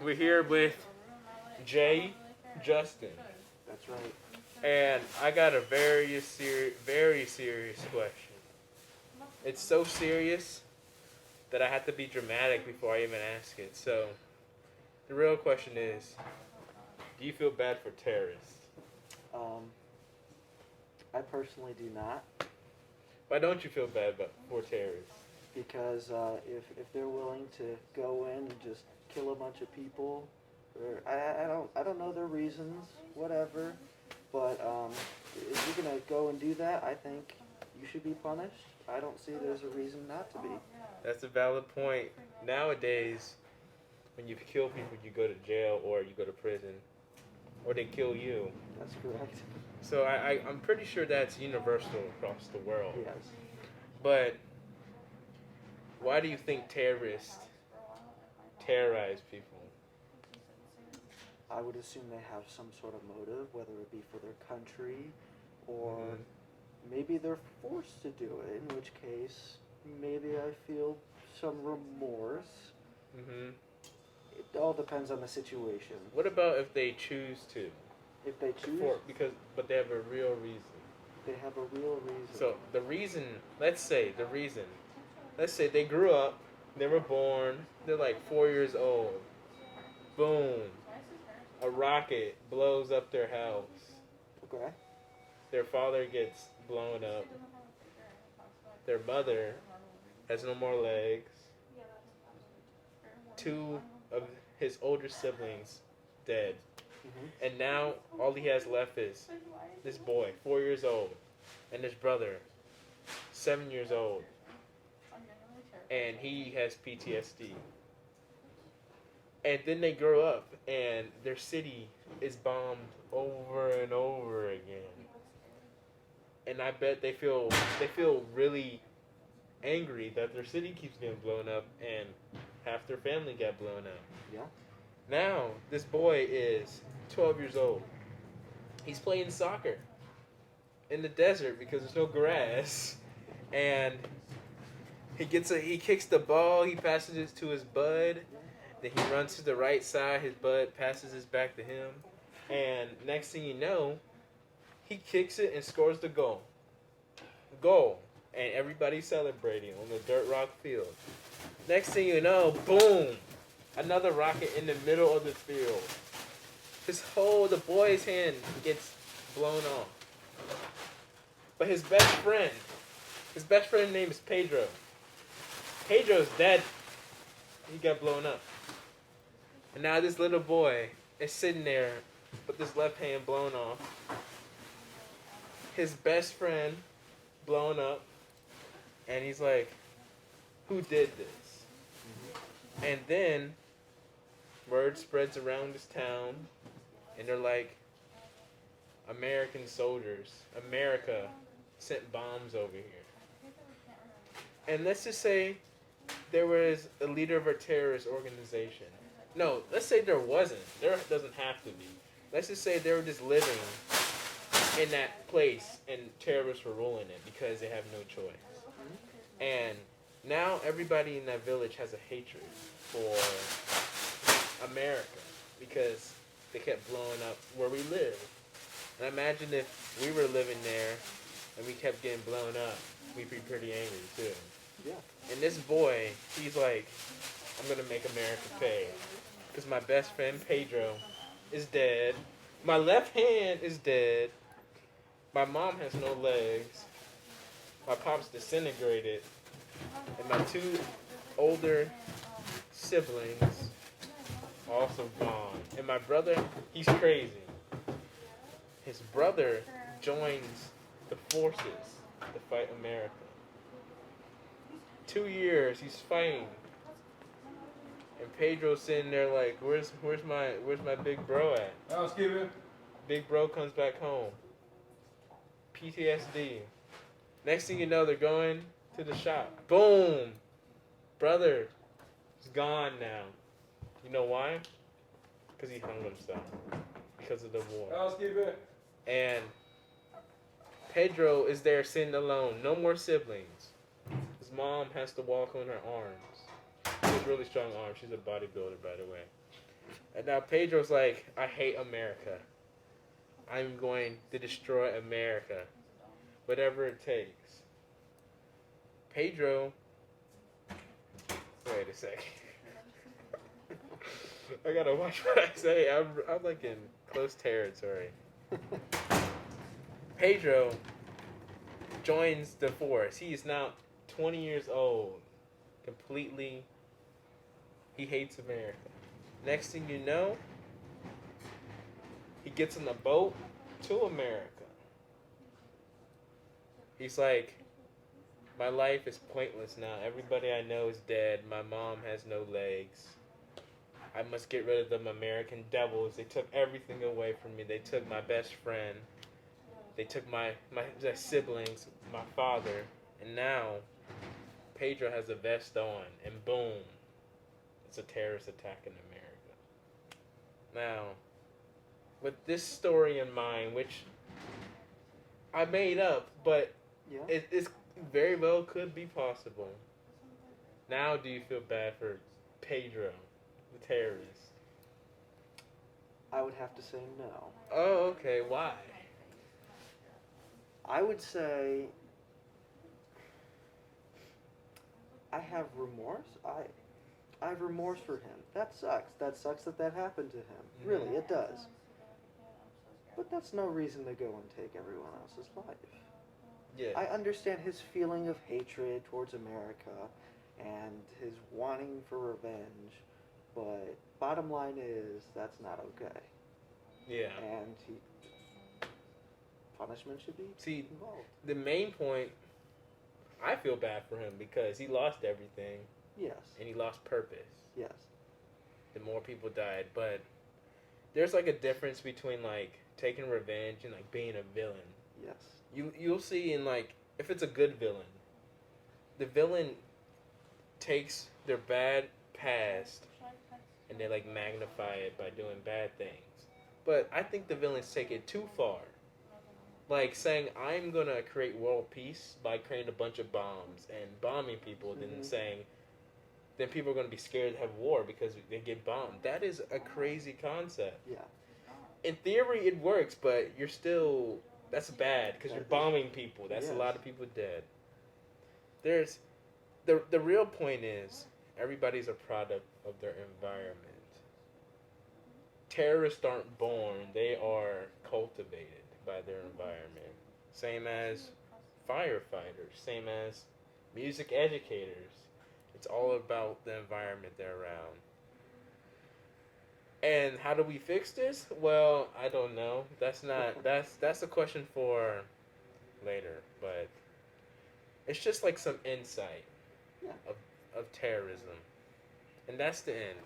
We're here with Jay Justin. That's right. And I got a very serious question. It's so serious that I have to be dramatic before I even ask it. So, the real question is, do you feel bad for terrorists? Um, I personally do not, Why don't you feel bad for terrorists? because if they're willing to go in and just kill a bunch of people, or I don't know their reasons, whatever, but if you're gonna go and do that, I think you should be punished. I don't see there's a reason not to be. That's a valid point. Nowadays, when you kill people, you go to jail or you go to prison, or they kill you. That's correct. So I'm pretty sure that's universal across the world. Yes. But why do you think terrorists terrorize people? I would assume they have some sort of motive, whether it be for their country, or maybe they're forced to do it, in which case maybe I feel some remorse. Mm-hmm. It all depends on the situation. What about if they choose to? If they choose, But they have a real reason. they have a real reason. So let's say they grew up, they were born, they're like 4 years old. Boom. A rocket blows up their house. Okay. Their father gets blown up. Their mother has no more legs. Two of his older siblings dead. Mm-hmm. And now all he has left is this boy, 4 years old, and his brother, 7 years old. And he has PTSD. And then they grow up and their city is bombed over and over again. And I bet they feel really angry that their city keeps getting blown up and half their family got blown up. Yeah. Now, this boy is 12 years old. He's playing soccer in the desert because there's no grass. And he kicks the ball, he passes it to his bud. Then he runs to the right side, his bud passes his back to him. And next thing you know, he kicks it and scores the goal. Goal. And everybody's celebrating on the dirt rock field. Next thing you know, boom! Another rocket in the middle of the field. The boy's hand gets blown off. But his best friend's name is Pedro. Pedro's dead. He got blown up. And now this little boy is sitting there with his left hand blown off. His best friend blown up. And he's like, who did this? And then word spreads around this town. And they're like, American soldiers, America sent bombs over here. And let's just say there was a leader of a terrorist organization. No, let's say there wasn't. There doesn't have to be. Let's just say they were just living in that place and terrorists were ruling it because they have no choice. And now everybody in that village has a hatred for America because they kept blowing up where we live. And imagine if we were living there and we kept getting blown up, we'd be pretty angry too. Yeah. And this boy, he's like, I'm going to make America pay. Because my best friend, Pedro, is dead. My left hand is dead. My mom has no legs. My pop's disintegrated. And my two older siblings also gone. And my brother, he's crazy. His brother joins the forces to fight America. 2 years he's fighting, and Pedro's sitting there like, where's my big bro at? Housekeeping. Big bro comes back home. PTSD. Next thing you know, they're going to the shop. Boom! Brother is gone now. You know why? Because he hung himself. Because of the war. Housekeeping. And Pedro is there sitting alone. No more siblings. His mom has to walk on her arms. She has really strong arms. She's a bodybuilder, by the way. And now Pedro's like, I hate America. I'm going to destroy America. Whatever it takes. Pedro. Wait a second. I gotta watch what I say. I'm like in close territory. Pedro joins the force. He is now 20 years old. Completely. He hates America. Next thing you know, he gets on a boat to America. He's like, my life is pointless now. Everybody I know is dead. My mom has no legs. I must get rid of them American devils. They took everything away from me. They took my best friend. They took my siblings, my father. And now, Pedro has a vest on. And boom, it's a terrorist attack in America. Now, with this story in mind, which I made up, but Yeah. it very well could be possible. Now, do you feel bad for Pedro, the terrorist? I would have to say no. Oh, okay. Why? I would say I have remorse. I have remorse for him. That sucks. That sucks that happened to him. Really, it does. But that's no reason to go and take everyone else's life. Yeah. I understand his feeling of hatred towards America and his wanting for revenge, but bottom line is that's not okay. Yeah. And punishment should be See, involved. the main point, I feel bad for him because he lost everything Yes. and he lost purpose. Yes. The more people died, but there's like a difference between like taking revenge and like being a villain. Yes. You'll see in like if it's a good villain, the villain takes their bad past and they like magnify it by doing bad things. But I think the villains take it too far. Like saying I'm gonna create world peace by creating a bunch of bombs and bombing people, then saying then people are gonna be scared to have war because they get bombed. That is a crazy concept. Yeah. In theory, it works, but you're still that's bad because you're bombing people. That's a lot of people dead. There's the real point is everybody's a product of their environment. Terrorists aren't born; they are cultivated by their environment. Same as firefighters, same as music educators. It's all about the environment they're around. And how do we fix this? Well, I don't know. That's a question for later, but it's just like some insight Yeah. of terrorism. And that's the end.